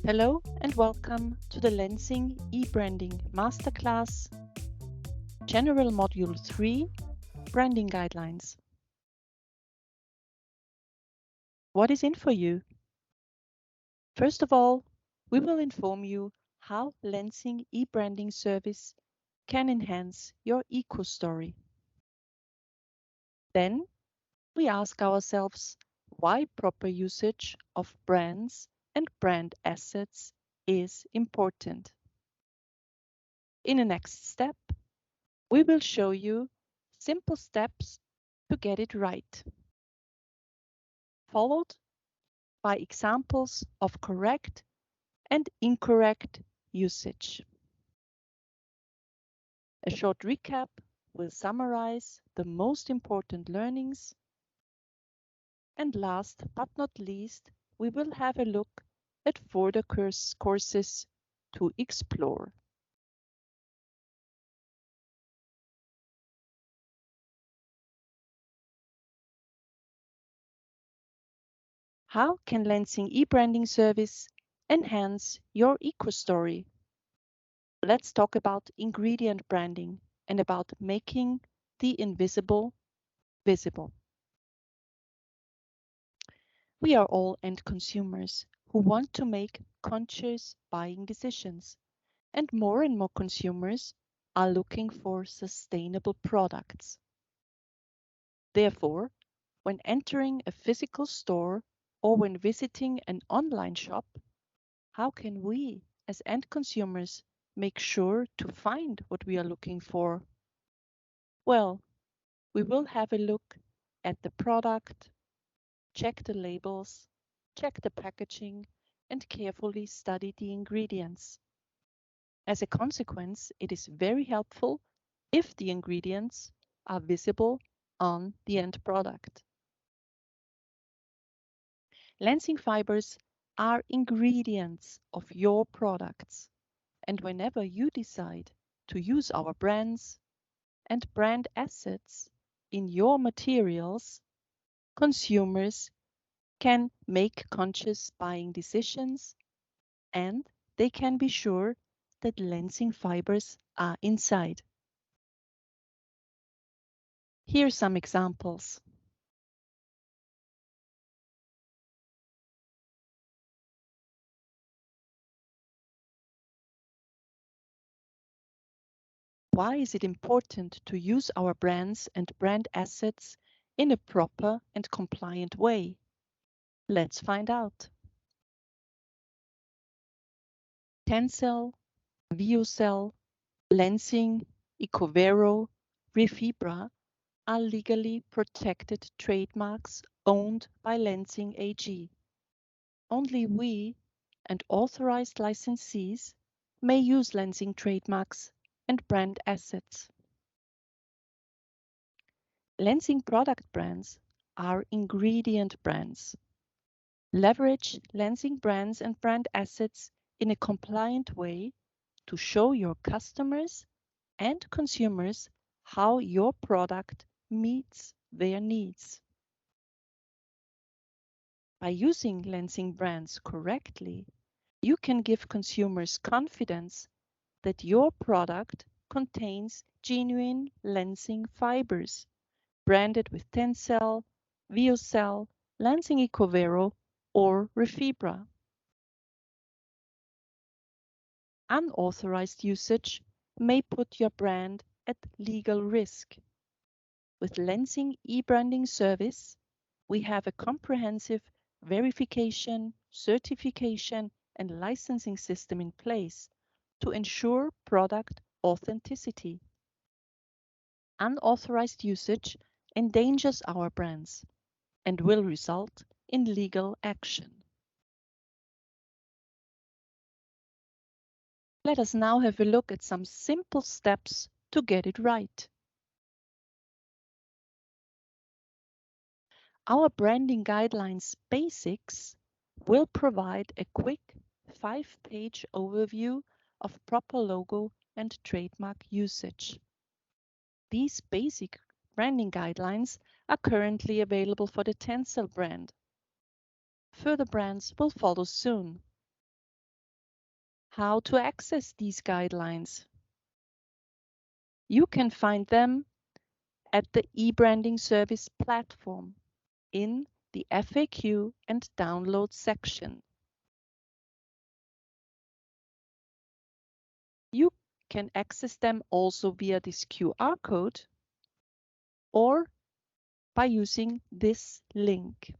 Hello and welcome to the Lenzing E-Branding Masterclass, General Module 3, Branding Guidelines. What is in for you? First of all, we will inform you how Lenzing E-Branding Service can enhance your eco-story. Then, we ask ourselves why proper usage of brands and brand assets is important. In the next step, we will show you simple steps to get it right, followed by examples of correct and incorrect usage. A short recap will summarize the most important learnings. And last but not least, we will have a look at further courses to explore. How can Lenzing E-Branding Service enhance your eco-story? Let's talk about ingredient branding and about making the invisible visible. We are all end consumers who want to make conscious buying decisions, and more consumers are looking for sustainable products. Therefore, when entering a physical store or when visiting an online shop, how can we as end consumers make sure to find what we are looking for? Well, we will have a look at the product, check the labels, check the packaging, and carefully study the ingredients. As a consequence, it is very helpful if the ingredients are visible on the end product. Lenzing fibers are ingredients of your products, and whenever you decide to use our brands and brand assets in your materials, consumers can make conscious buying decisions, and they can be sure that Lenzing fibers are inside. Here are some examples. Why is it important to use our brands and brand assets in a proper and compliant way? Let's find out. Tencel, ViewCell, Lenzing, Ecovero, Refibra are legally protected trademarks owned by Lenzing AG. Only we and authorized licensees may use Lenzing trademarks and brand assets. Lenzing product brands are ingredient brands. Leverage Lenzing brands and brand assets in a compliant way to show your customers and consumers how your product meets their needs. By using Lenzing brands correctly, you can give consumers confidence that your product contains genuine Lenzing fibers, branded with Tencel, ViewCell, Lenzing Ecovero, or Refibra. Unauthorized usage may put your brand at legal risk. With Lenzing E-Branding Service, we have a comprehensive verification, certification, and licensing system in place to ensure product authenticity. Unauthorized usage endangers our brands and will result in legal action. Let us now have a look at some simple steps to get it right. Our branding guidelines basics will provide a quick 5-page overview of proper logo and trademark usage. These basic branding guidelines are currently available for the Tencel brand. Further brands will follow soon. how to access these guidelines. You can find them at the e-branding service platform in the FAQ and download section. You can access them also via this QR code or by using this link.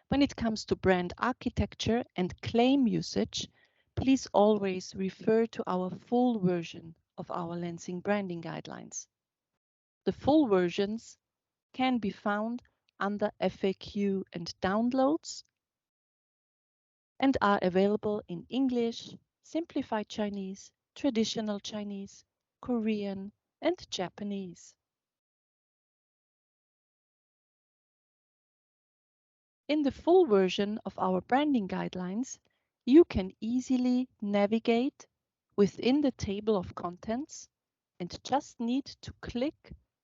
When it comes to brand architecture and claim usage, please always refer to our full version of our Lenzing branding guidelines. The full versions can be found under FAQ and downloads and are available in English, simplified Chinese, traditional Chinese, Korean, and Japanese. In the full version of our branding guidelines, you can easily navigate within the table of contents and just need to click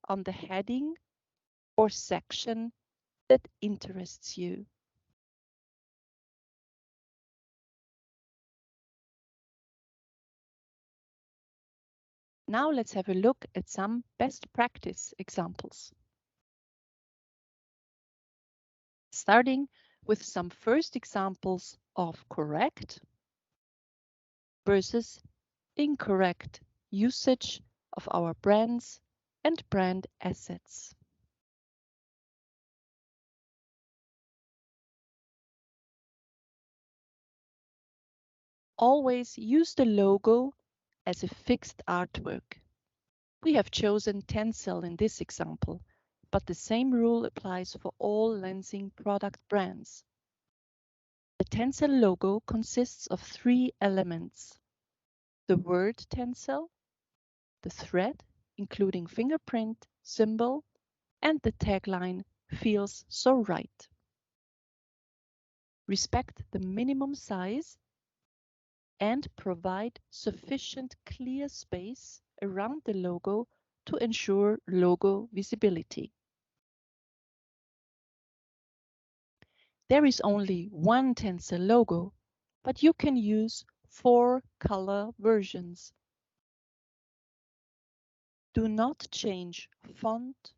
on the heading or section that interests you. Now let's have a look at some best practice examples. Starting with some first examples of correct versus incorrect usage of our brands and brand assets. Always use the logo as a fixed artwork. We have chosen Tencel in this example, but the same rule applies for all Lenzing product brands. The Tencel logo consists of 3 elements: the word Tencel, the thread, including fingerprint, symbol, and the tagline "Feels so right." Respect the minimum size and provide sufficient clear space around the logo to ensure logo visibility. There is only one Tencel logo, but you can use 4 color versions. Do not change font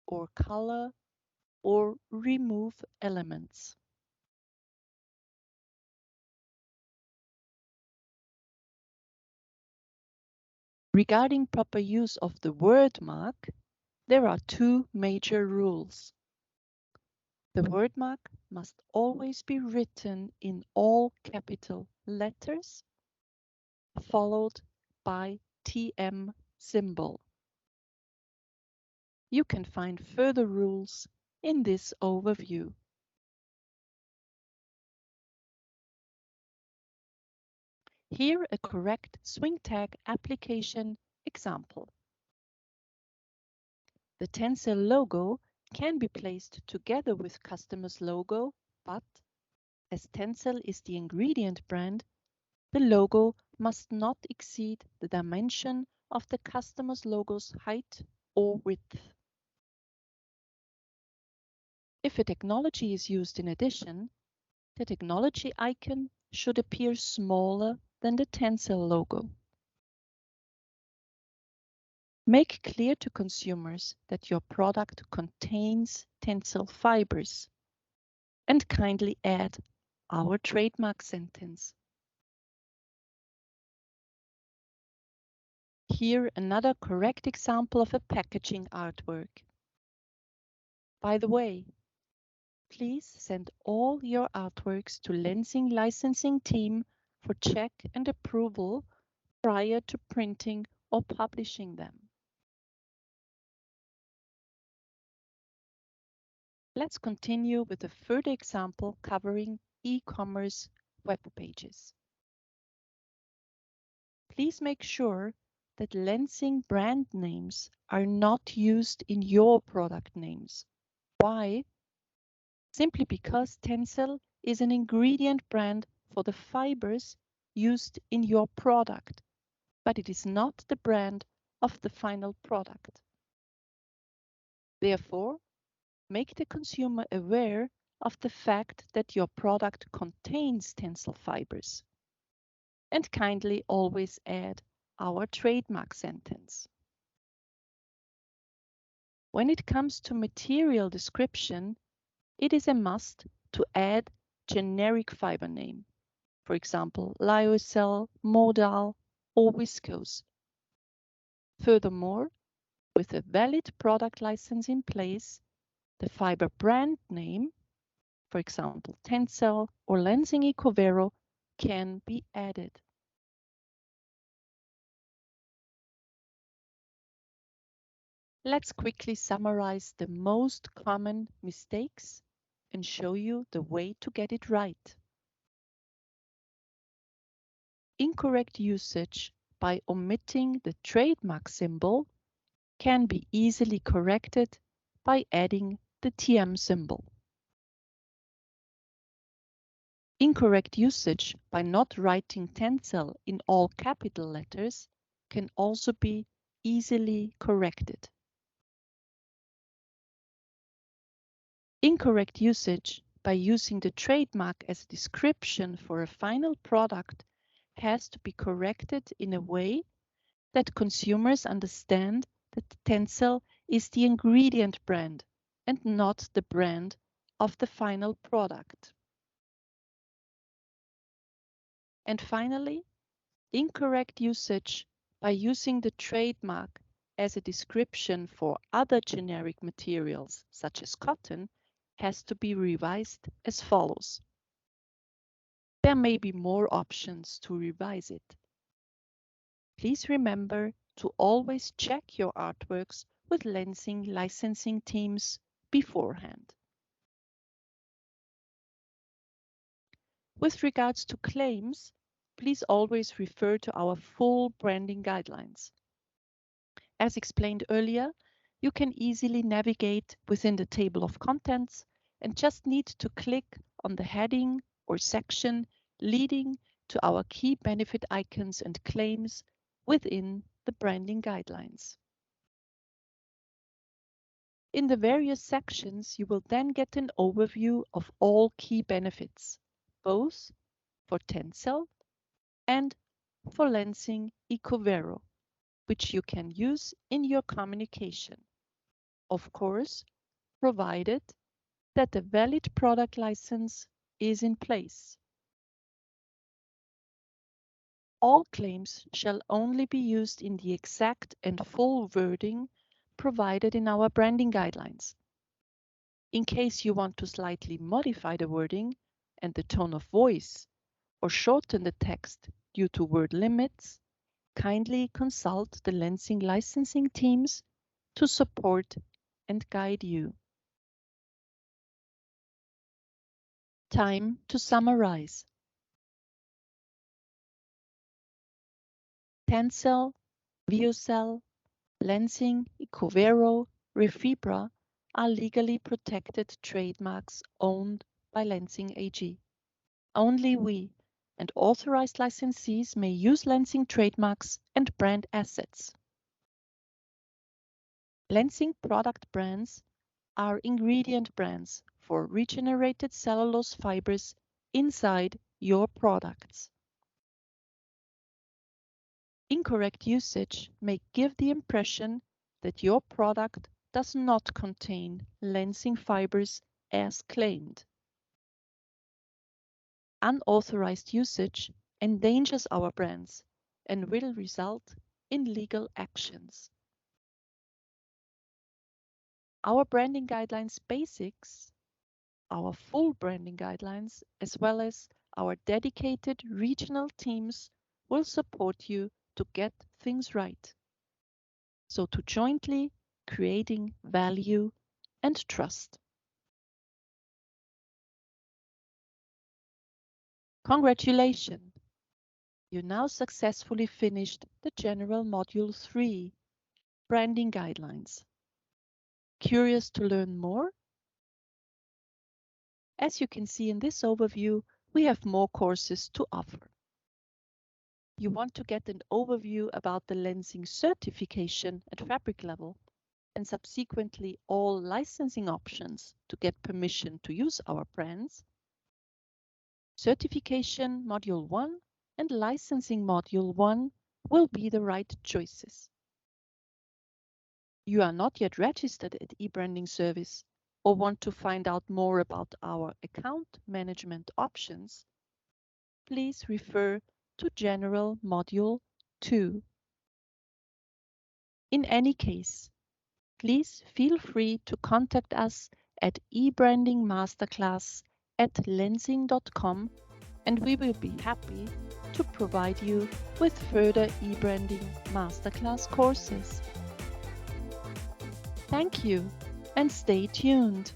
or color or remove elements. Regarding proper use of the word mark, there are 2 major rules. The word mark must always be written in all capital letters, followed by TM symbol. You can find further rules in this overview. Here a correct swing tag application example. The Tencel logo can be placed together with customer's logo, but as Tencel is the ingredient brand, the logo must not exceed the dimension of the customer's logo's height or width. If a technology is used in addition, the technology icon should appear smaller than the Tencel logo. Make clear to consumers that your product contains Tencel fibers and kindly add our trademark sentence. Here another correct example of a packaging artwork. By the way, please send all your artworks to Lenzing licensing team for check and approval prior to printing or publishing them. Let's continue with a further example covering e-commerce web pages. Please make sure that Lenzing brand names are not used in your product names. Why? Simply because Tencel is an ingredient brand for the fibers used in your product, but it is not the brand of the final product. Therefore, make the consumer aware of the fact that your product contains tensile fibers. And kindly always add our trademark sentence. When it comes to material description, it is a must to add generic fiber name, for example, lyocell, modal, or viscose. Furthermore, with a valid product license in place, the fiber brand name, for example, Tencel or Lenzing E-Branding, can be added. Let's quickly summarize the most common mistakes and show you the way to get it right. Incorrect usage by omitting the trademark symbol can be easily corrected by adding the TM symbol. Incorrect usage by not writing Tencel in all capital letters can also be easily corrected. Incorrect usage by using the trademark as a description for a final product has to be corrected in a way that consumers understand that Tencel is the ingredient brand and not the brand of the final product. And finally, incorrect usage by using the trademark as a description for other generic materials, such as cotton, has to be revised as follows. There may be more options to revise it. Please remember to always check your artworks with Lenzing licensing teams beforehand. With regards to claims, please always refer to our full branding guidelines. As explained earlier, you can easily navigate within the table of contents and just need to click on the heading or section leading to our key benefit icons and claims within the branding guidelines. In the various sections, you will then get an overview of all key benefits, both for Tencel and for Lenzing E-Branding, which you can use in your communication. Of course, provided that a valid product license is in place. All claims shall only be used in the exact and full wording provided in our branding guidelines. In case you want to slightly modify the wording and the tone of voice or shorten the text due to word limits, kindly consult the Lenzing licensing teams to support and guide you. Time to summarize. Tencel, Viocell, Lenzing, Icovero, Refibra are legally protected trademarks owned by Lenzing AG. Only we and authorized licensees may use Lenzing trademarks and brand assets. Lenzing product brands are ingredient brands for regenerated cellulose fibers inside your products. Incorrect usage may give the impression that your product does not contain Lenzing fibers as claimed. Unauthorized usage endangers our brands and will result in legal actions. Our branding guidelines basics, our full branding guidelines, as well as our dedicated regional teams will support you to get things right. So to jointly creating value and trust. Congratulations! You now successfully finished the General Module 3, Branding Guidelines. Curious to learn more? As you can see in this overview, we have more courses to offer. You want to get an overview about the Lenzing certification at fabric level? and subsequently all licensing options to get permission to use our brands, Certification Module 1 and Licensing Module 1 will be the right choices. You are not yet registered at E-Branding Service or want to find out more about our account management options, please refer to General Module 2. In any case, please feel free to contact us at ebrandingmasterclass@lenzing.com and we will be happy to provide you with further e-branding masterclass courses. Thank you and stay tuned.